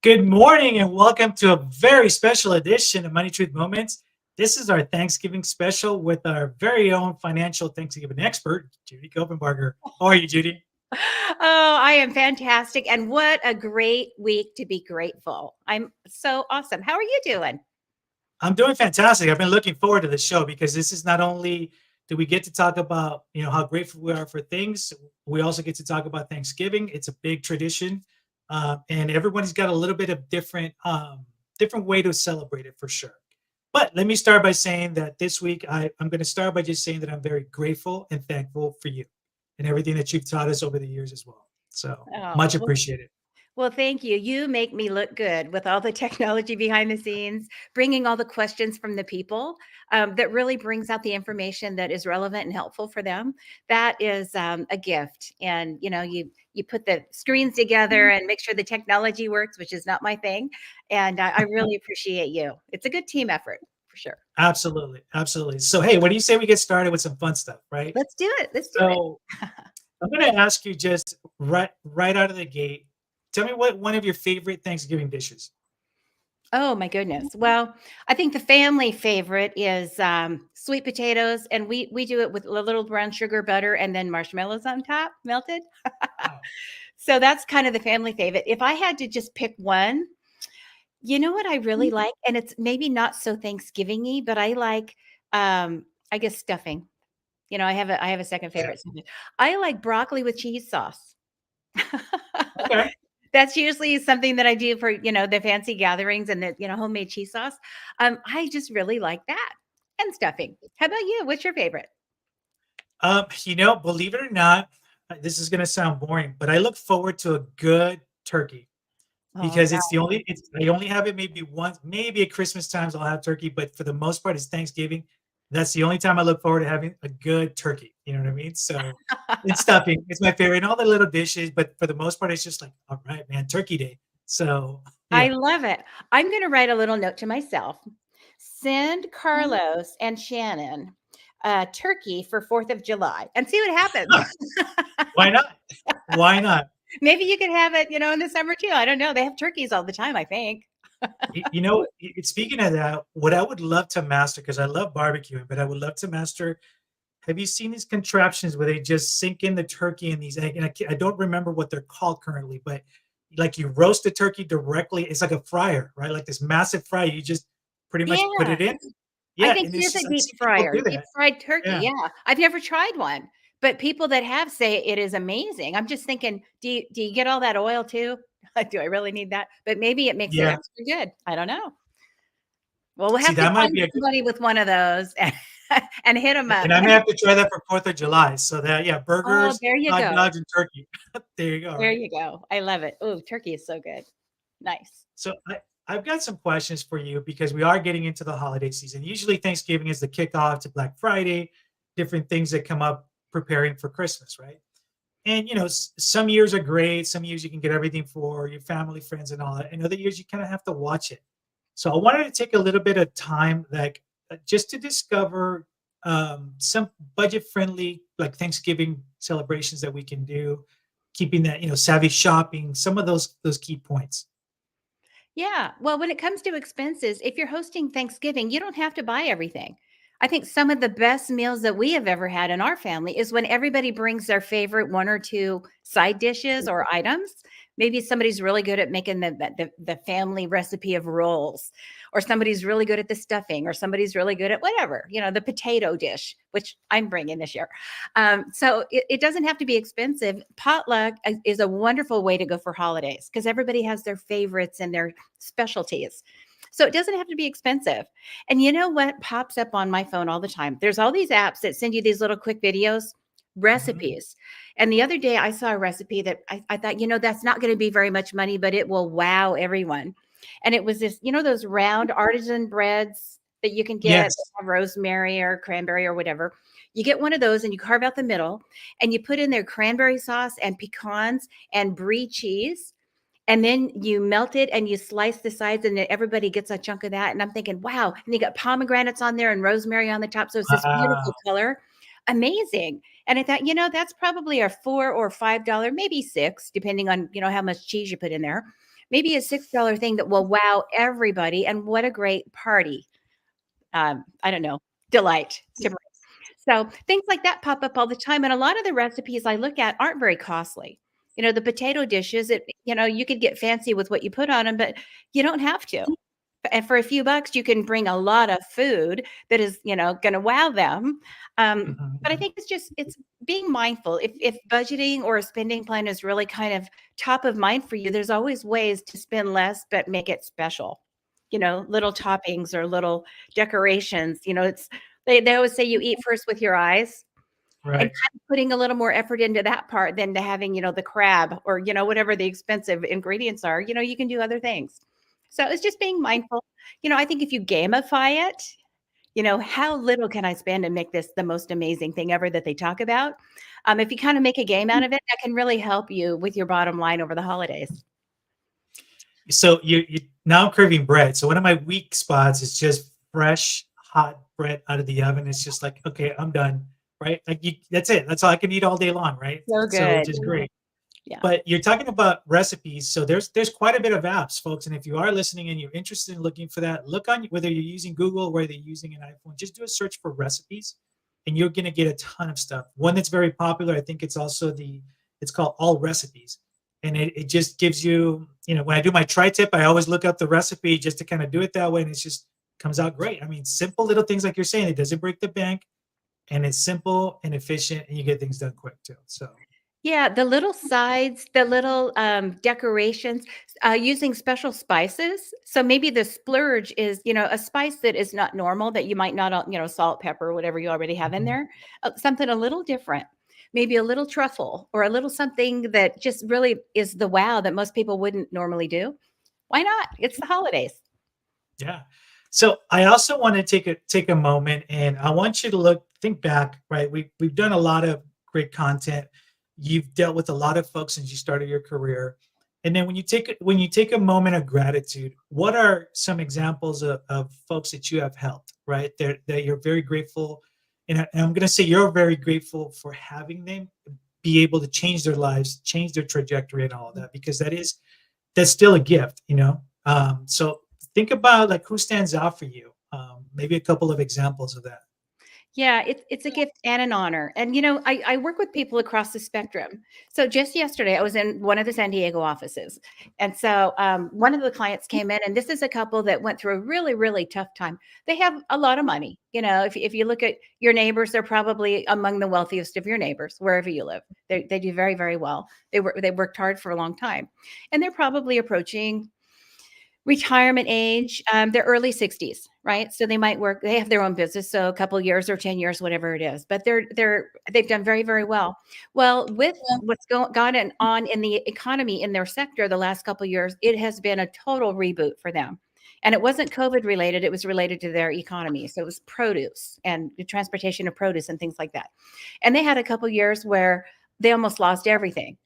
Good morning and welcome to a very special edition of Money Truth Moments. This is our Thanksgiving special with our very own financial Thanksgiving expert, Judy Kopenbarger. How are you, Judy? Oh, I am fantastic. And what a great week to be grateful. I'm so awesome. How are you doing? I'm doing fantastic. I've been looking forward to the show because this is not only do we get to talk about, how grateful we are for things, we also get to talk about Thanksgiving. It's a big tradition. And everybody's got a little bit of different way to celebrate it for sure. But let me start by saying that this week I'm going to start by just saying that I'm very grateful and thankful for you and everything that you've taught us over the years as well. So Oh, much appreciated. well, thank you. You make me look good with all the technology behind the scenes, bringing all the questions from the people that really brings out the information that is relevant and helpful for them. That is a gift. And you put the screens together and make sure the technology works, which is not my thing. And I really appreciate you. It's a good team effort for sure. Absolutely, absolutely. So hey, what do you say we get started with some fun stuff, right? Let's do it. Let's do it. So I'm going to ask you just right out of the gate. Tell me what one of your favorite Thanksgiving dishes. Oh my goodness. Well, I think the family favorite is sweet potatoes, and we do it with a little brown sugar butter and then marshmallows on top, melted. Wow. So that's kind of the family favorite. If I had to just pick one, you know what I really like, and it's maybe not so Thanksgiving-y, but I like I guess stuffing. I have a second Okay. favorite. I like broccoli with cheese sauce. Okay. That's usually something that I do for, the fancy gatherings and the, homemade cheese sauce. I just really like that and stuffing. How about you? What's your favorite? Believe it or not, this is going to sound boring, but I look forward to a good turkey Oh, because yeah. I only have it maybe once, maybe at Christmas times I'll have turkey, but for the most part it's Thanksgiving. That's the only time I look forward to having a good turkey. You know what I mean? So it's stuffing. It's my favorite and all the little dishes, but for the most part it's just like, all right, man, turkey day. So I yeah. love it. I'm going to write a little note to myself. Send Carlos and Shannon a turkey for 4th of July and see what happens. Why not? Why not? Maybe you can have it, in the summer too. I don't know. They have turkeys all the time, I think. Speaking of that, what I would love to master, because I love barbecuing, but I would love to master. Have you seen these contraptions where they just sink in the turkey in these egg? And I don't remember what they're called currently, but like you roast the turkey directly. It's like a fryer, right? Like this massive fryer. You just pretty much put Yeah. it in. I Yeah, think and it it's is just a I've deep seen people fryer, do deep that. fried turkey, Yeah. yeah. I've never tried one, but people that have say it is amazing. I'm just thinking, do you get all that oil too? Do I really need that? But maybe it makes it Yeah. extra good. I don't know. Well, we'll See, have to that might find be a good, somebody with one of those and hit them up. and I may have to try that for 4th of July. So that, yeah, Oh, burgers, there you hot go. dogs, and turkey. There you go, There right? you go. I love it. Oh, turkey is so good. Nice. So I've got some questions for you because we are getting into the holiday season. Usually Thanksgiving is the kickoff to Black Friday, different things that come up preparing for Christmas, right? And some years are great. Some years you can get everything for your family, friends, and all that. And other years you kind of have to watch it. So I wanted to take a little bit of time, like just to discover some budget-friendly, like Thanksgiving celebrations that we can do, keeping that savvy shopping, some of those key points. Yeah. Well, when it comes to expenses, if you're hosting Thanksgiving, you don't have to buy everything. I think some of the best meals that we have ever had in our family is when everybody brings their favorite one or two side dishes or items. Maybe somebody's really good at making the family recipe of rolls, or somebody's really good at the stuffing, or somebody's really good at whatever, the potato dish, which I'm bringing this year. So it doesn't have to be expensive. Potluck is a wonderful way to go for holidays because everybody has their favorites and their specialties. So it doesn't have to be expensive. And you know what pops up on my phone all the time? There's all these apps that send you these little quick videos, Mhm. recipes. And the other day I saw a recipe that I thought, that's not going to be very much money, but it will wow everyone. And it was this, those round artisan breads that you can get that Yes. have rosemary or cranberry or whatever. You get one of those and you carve out the middle and you put in there cranberry sauce and pecans and brie cheese, and then you melt it and you slice the sides and then everybody gets a chunk of that. And I'm thinking, wow. And you got pomegranates on there and rosemary on the top. So it's this beautiful Wow. color. Amazing. And I thought, that's probably a $4 or $5, maybe six, depending on, how much cheese you put in there. maybe a $6 thing that will wow everybody. And what a great party. I don't know, delight to bring. So things like that pop up all the time. And a lot of the recipes I look at aren't very costly. The potato dishes, you could get fancy with what you put on them, but you don't have to. And for a few bucks, you can bring a lot of food that is, going to wow them. But I Mhm. think it's being mindful. If budgeting or a spending plan is really kind of top of mind for you, there's always ways to spend less but make it special. Little toppings or little decorations. They always say you eat first with your eyes, and Right. kind of putting a little more effort into that part than to having, the crab or, whatever the expensive ingredients are. You can do other things. So it's just being mindful. I think if you gamify it, how little can I spend and make this the most amazing thing ever that they talk about? If you kind of make a game out of it, that can really help you with your bottom line over the holidays. So you now I'm craving bread. So one of my weak spots is just fresh hot bread out of the oven. It's just like, okay, I'm done. Right? Like that's it. That's all I can eat all day long. Right? So So which good. is great. Yeah. But you're talking about recipes, so there's quite a bit of apps, folks. And if you are listening and you're interested in looking for that, look on whether you're using Google, whether you're using an iPhone. Just do a search for recipes, and you're gonna get a ton of stuff. One that's very popular, I think it's also it's called All Recipes, and it just gives you, when I do my tri-tip, I always look up the recipe just to kind of do it that way, and it just comes out great. I mean, simple little things like you're saying. It doesn't break the bank, and it's simple and efficient, and you get things done quick too. So Yeah, the little sides, the little, decorations, using special spices. So maybe the splurge is, a spice that is not normal that you might not, salt, pepper, whatever you already have in mhm. there, something a little different. Maybe a little truffle or a little something that just really is the wow that most people wouldn't normally do. Why not? It's the holidays. Yeah. So I also want to take a moment, and I want you to think back, right? We've done a lot of great content. You've dealt with a lot of folks since you started your career. And then when you take a moment of gratitude, what are some examples of folks that you have helped, right? That you're very grateful. And I'm gonna say you're very grateful for having them be able to change their lives, change their trajectory and all of that, because that's still a gift, so think about like who stands out for you. Maybe a couple of examples of that. Yeah, it's a gift and an honor. And I work with people across the spectrum. So just yesterday, I was in one of the San Diego offices, and so one of the clients came in, and this is a couple that went through a really really tough time. They have a lot of money. If you look at your neighbors, they're probably among the wealthiest of your neighbors wherever you live. They do very very well. They worked hard for a long time, and they're probably approaching retirement age, they're early 60s, right? So they have their own business, so a couple years or 10 years, whatever it is, but they've done very, very well. Well, with what's gone on in the economy in their sector the last couple years, it has been a total reboot for them. And it wasn't COVID related, it was related to their economy. So it was produce and the transportation of produce and things like that. And they had a couple years where they almost lost everything.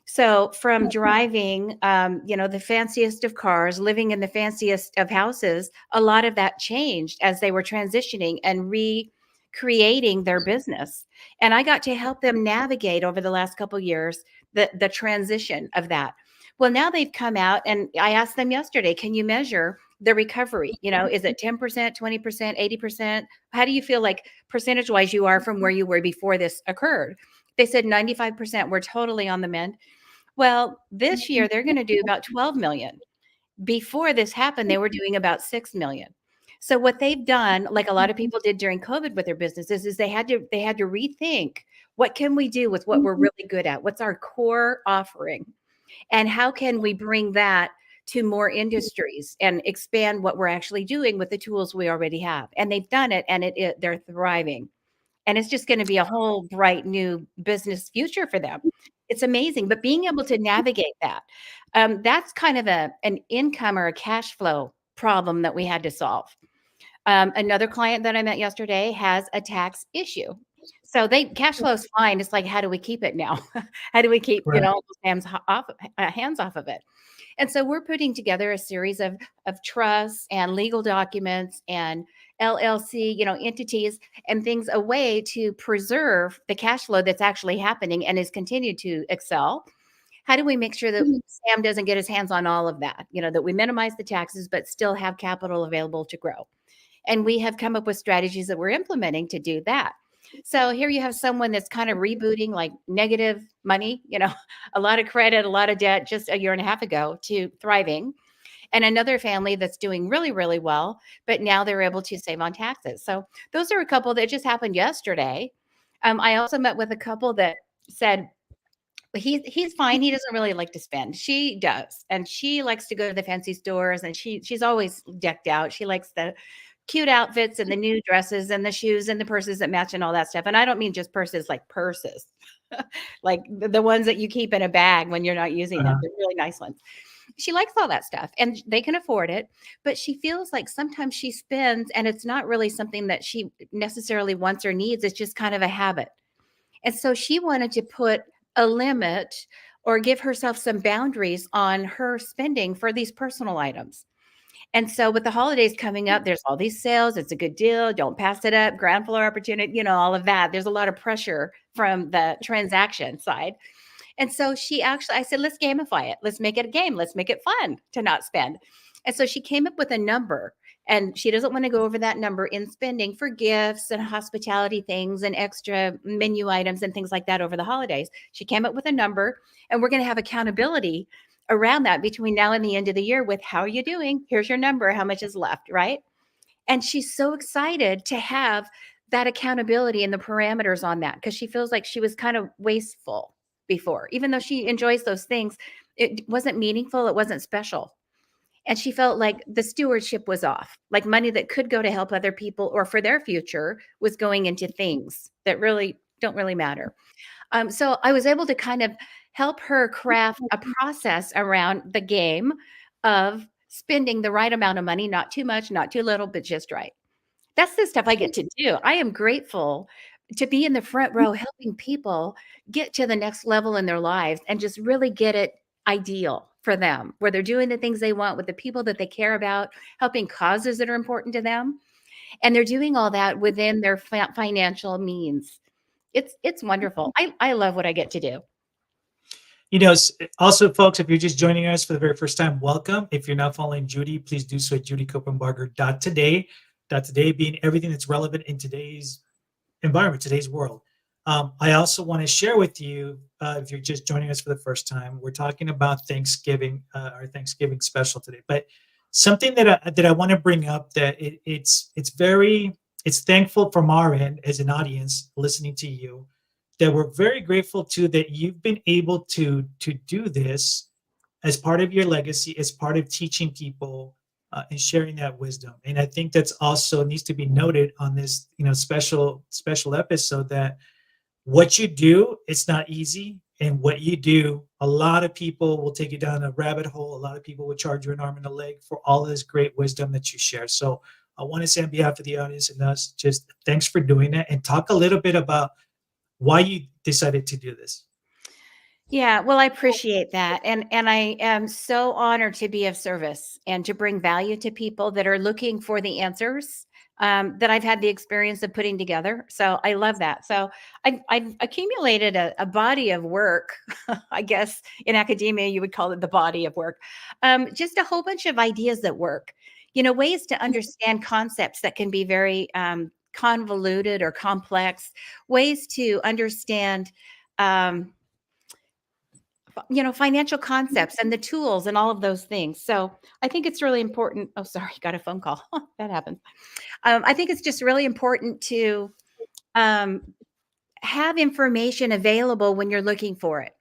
So from driving, the fanciest of cars, living in the fanciest of houses, a lot of that changed as they were transitioning and recreating their business. And I got to help them navigate over the last couple years the transition of that. Well, now they've come out, and I asked them yesterday, can you measure the recovery? Is it 10%, 20%, 80%? How do you feel like percentage wise you are from where you were before this occurred? They said 95%. We're totally on the mend. Well, this year they're going to do about 12 million. Before this happened, they were doing about 6 million. So what they've done, like a lot of people did during COVID with their businesses, is they had to rethink, what can we do with what we're really good at? What's our core offering? And how can we bring that to more industries and expand what we're actually doing with the tools we already have? And they've done it, and they're thriving. And it's just gonna be a whole bright new business future for them. It's amazing, but being able to navigate that, that's kind of an income or a cash flow problem that we had to solve. Another client that I met yesterday has a tax issue. So they cash flow is fine. It's like, how do we keep it now? How do we keep, Right. hands off of it? And so we're putting together a series of trusts and legal documents and LLC, entities and things, a way to preserve the cash flow that's actually happening and is continued to excel. How do we make sure that Sam doesn't get his hands on all of that? That we minimize the taxes, but still have capital available to grow. And we have come up with strategies that we're implementing to do that. So here you have someone that's kind of rebooting like negative money, a lot of credit, a lot of debt just a year and a half ago to thriving. And another family that's doing really, really well, but now they're able to save on taxes. So those are a couple that just happened yesterday. I also met with a couple that said, he's fine. He doesn't really like to spend. She does, and she likes to go to the fancy stores, and she's always decked out. She likes the cute outfits and the new dresses and the shoes and the purses that match and all that stuff. And I don't mean just purses, like purses, like the ones that you keep in a bag when you're not using them. Uh-huh. They're really nice ones. She likes all that stuff and they can afford it, but she feels like sometimes she spends and it's not really something that she necessarily wants or needs. It's just kind of a habit. And so she wanted to put a limit or give herself some boundaries on her spending for these personal items. And so with the holidays coming up, there's all these sales. It's a good deal. Don't pass it up. Ground floor opportunity, all of that. There's a lot of pressure from the transaction side. And so I said, let's gamify it. Let's make it a game. Let's make it fun to not spend. And so she came up with a number, and she doesn't want to go over that number in spending for gifts and hospitality things and extra menu items and things like that over the holidays. She came up with a number, and we're going to have accountability around that between now and the end of the year with how are you doing? Here's your number. How much is left, right? And she's so excited to have that accountability and the parameters on that because she feels like she was kind of wasteful before. Even though she enjoys those things, it wasn't meaningful, it wasn't special. And she felt like the stewardship was off, like money that could go to help other people or for their future was going into things that really don't really matter. So I was able to kind of help her craft a process around the game of spending the right amount of money, not too much, not too little, but just right. That's the stuff I get to do. I am grateful to be in the front row helping people get to the next level in their lives and just really get it ideal for them, where they're doing the things they want with the people that they care about, helping causes that are important to them. And they're doing all that within their financial means. It's wonderful. I love what I get to do. Also, folks, if you're just joining us for the very first time, welcome. If you're not following Judy, please do so at judykopenbarger.today. Today being everything that's relevant in today's environment, today's world. I also want to share with you, if you're just joining us for the first time, we're talking about Thanksgiving, our Thanksgiving special today. But something that I want to bring up that it's thankful from our end as an audience listening to you, that we're very grateful to that you've been able to do this as part of your legacy, as part of teaching people and sharing that wisdom. And I think that's also needs to be noted on this, special episode, that what you do, it's not easy. And what you do, a lot of people will take you down a rabbit hole. A lot of people will charge you an arm and a leg for all this great wisdom that you share. So I want to say on behalf of the audience and us, just thanks for doing that, and talk a little bit about why you decided to do this. Yeah, well, I appreciate that. And I am so honored to be of service and to bring value to people that are looking for the answers that I've had the experience of putting together. So I love that. So I've accumulated a body of work, I guess in academia, you would call it the body of work, just a whole bunch of ideas that work, ways to understand concepts that can be very convoluted or complex, ways to understand financial concepts and the tools and all of those things. So I think it's really important. Oh, sorry, got a phone call. That happens. I think it's just really important to um, have information available when you're looking for it.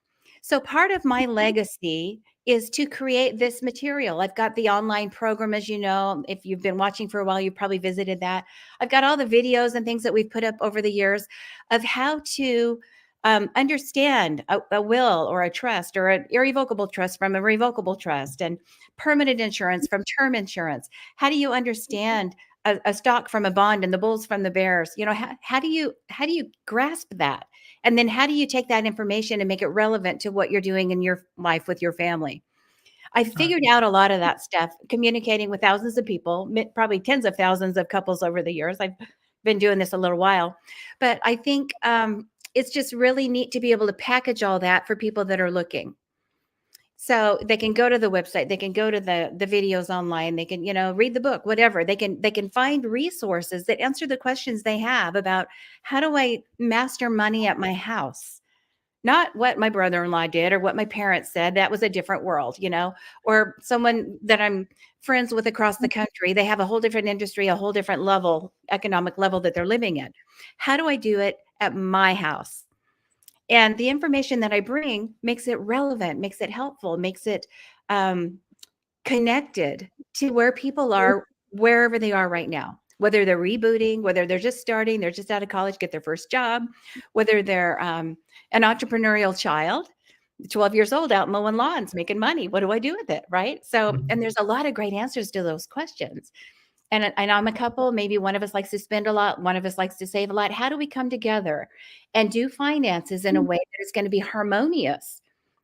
So part of my legacy is to create this material. I've got the online program, as you know. If you've been watching for a while, you probably visited that. I've got all the videos and things that we've put up over the years of how to understand a will or a trust or an irrevocable trust from a revocable trust, and permanent insurance from term insurance. How do you understand a stock from a bond and the bulls from the bears? How do you grasp that? And then how do you take that information and make it relevant to what you're doing in your life with your family? I figured out a lot of that stuff, communicating with thousands of people, probably tens of thousands of couples over the years. I've been doing this a little while, but I think it's just really neat to be able to package all that for people that are looking. So they can go to the website, they can go to the videos online, they can, read the book, whatever. They can find resources that answer the questions they have about how do I master money at my house? Not what my brother-in-law did or what my parents said. That was a different world, or someone that I'm friends with across the country. They have a whole different industry, a whole different level, economic level that they're living in. How do I do it at my house? And the information that I bring makes it relevant, makes it helpful, makes it um, connected to where people are, wherever they are right now, whether they're rebooting, whether they're just starting, they're just out of college, get their first job, whether they're an entrepreneurial child, 12 years old, out mowing lawns, making money. What do I do with it? Right. So, Mhm. and there's a lot of great answers to those questions. And I'm a couple, maybe one of us likes to spend a lot, one of us likes to save a lot. How do we come together and do finances in a way that is going to be harmonious,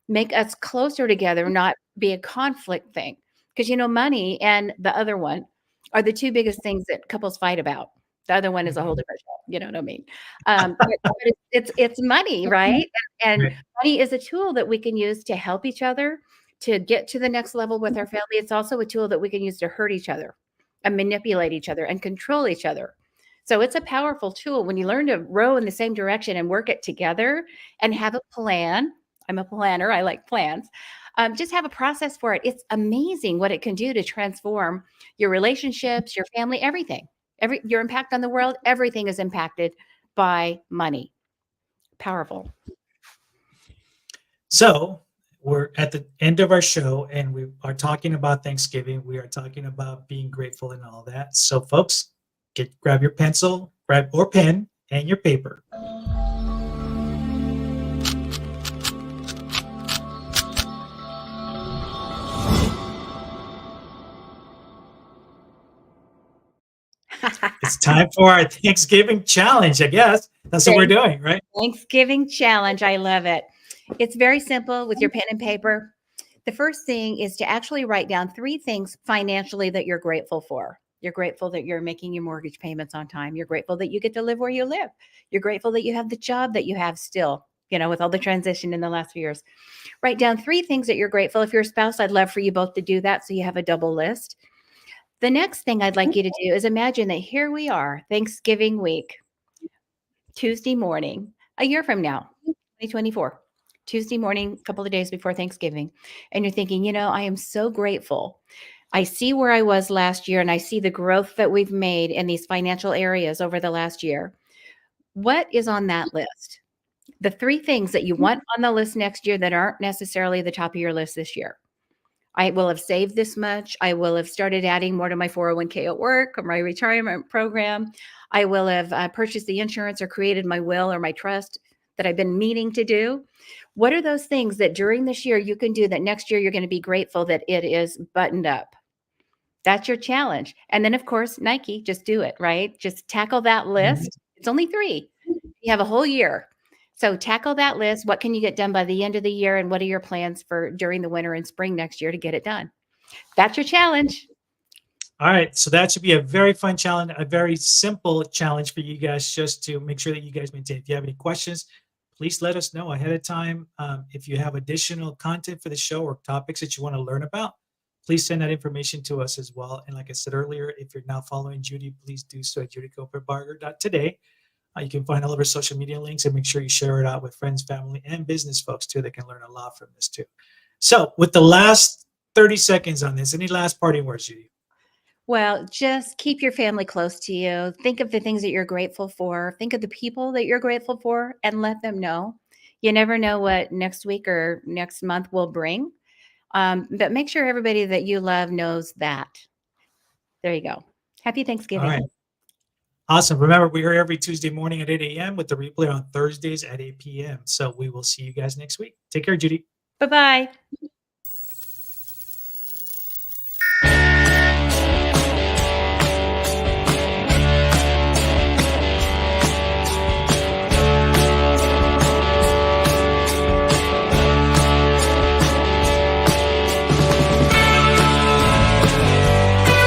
make us closer together, not be a conflict thing? Because money and the other one are the two biggest things that couples fight about. The other one is a whole Mhm. different show, you know what I mean? But it's money, right? And Right. money is a tool that we can use to help each other to get to the next level with our family. It's also a tool that we can use to hurt each other and manipulate each other and control each other. So it's a powerful tool when you learn to row in the same direction and work it together and have a plan. I'm a planner. I like plans. Just have a process for it. It's amazing what it can do to transform your relationships, your family, everything. Your impact on the world, everything is impacted by money. Powerful. So we're at the end of our show and we are talking about Thanksgiving. We are talking about being grateful and all that. So folks, grab your pencil, grab or pen and your paper. It's time for our Thanksgiving challenge, I guess. That's what we're doing, right? Thanksgiving challenge. I love it. It's very simple with your pen and paper. The first thing is to actually write down 3 things financially that you're grateful for. You're grateful that you're making your mortgage payments on time. You're grateful that you get to live where you live. You're grateful that you have the job that you have still, with all the transition in the last few years. Write down 3 things that you're grateful. If you're a spouse, I'd love for you both to do that so you have a double list. The next thing I'd like you to do is imagine that here we are, Thanksgiving week. Tuesday morning, a year from now, 2024, Tuesday morning, a couple of days before Thanksgiving. And you're thinking, I am so grateful. I see where I was last year and I see the growth that we've made in these financial areas over the last year. What is on that list? The 3 things that you want on the list next year that aren't necessarily the top of your list this year. I will have saved this much. I will have started adding more to my 401k at work or my retirement program. I will have purchased the insurance or created my will or my trust that I've been meaning to do. What are those things that during this year you can do that next year you're going to be grateful that it is buttoned up? That's your challenge. And then, of course, Nike, just do it, right? Just tackle that Mhm. list. It's only 3. You have a whole year. So tackle that list. What can you get done by the end of the year? And what are your plans for during the winter and spring next year to get it done? That's your challenge. All right, so that should be a very fun challenge, a very simple challenge for you guys just to make sure that you guys maintain. If you have any questions, please let us know ahead of time. If you have additional content for the show or topics that you want to learn about, please send that information to us as well. And like I said earlier, if you're not following Judy, please do so at judycoperbarger.today. You can find all of our social media links and make sure you share it out with friends, family, and business folks too that can learn a lot from this too. So with the last 30 seconds on this, any last parting words, Judy? Well, just keep your family close to you. Think of the things that you're grateful for. Think of the people that you're grateful for and let them know. You never know what next week or next month will bring. But make sure everybody that you love knows that. There you go. Happy All Thanksgiving. right. Awesome. Remember, we're here every Tuesday morning at 8 a.m. with the replay on Thursdays at 8 p.m. So we will see you guys next week. Take care, Judy. Bye bye.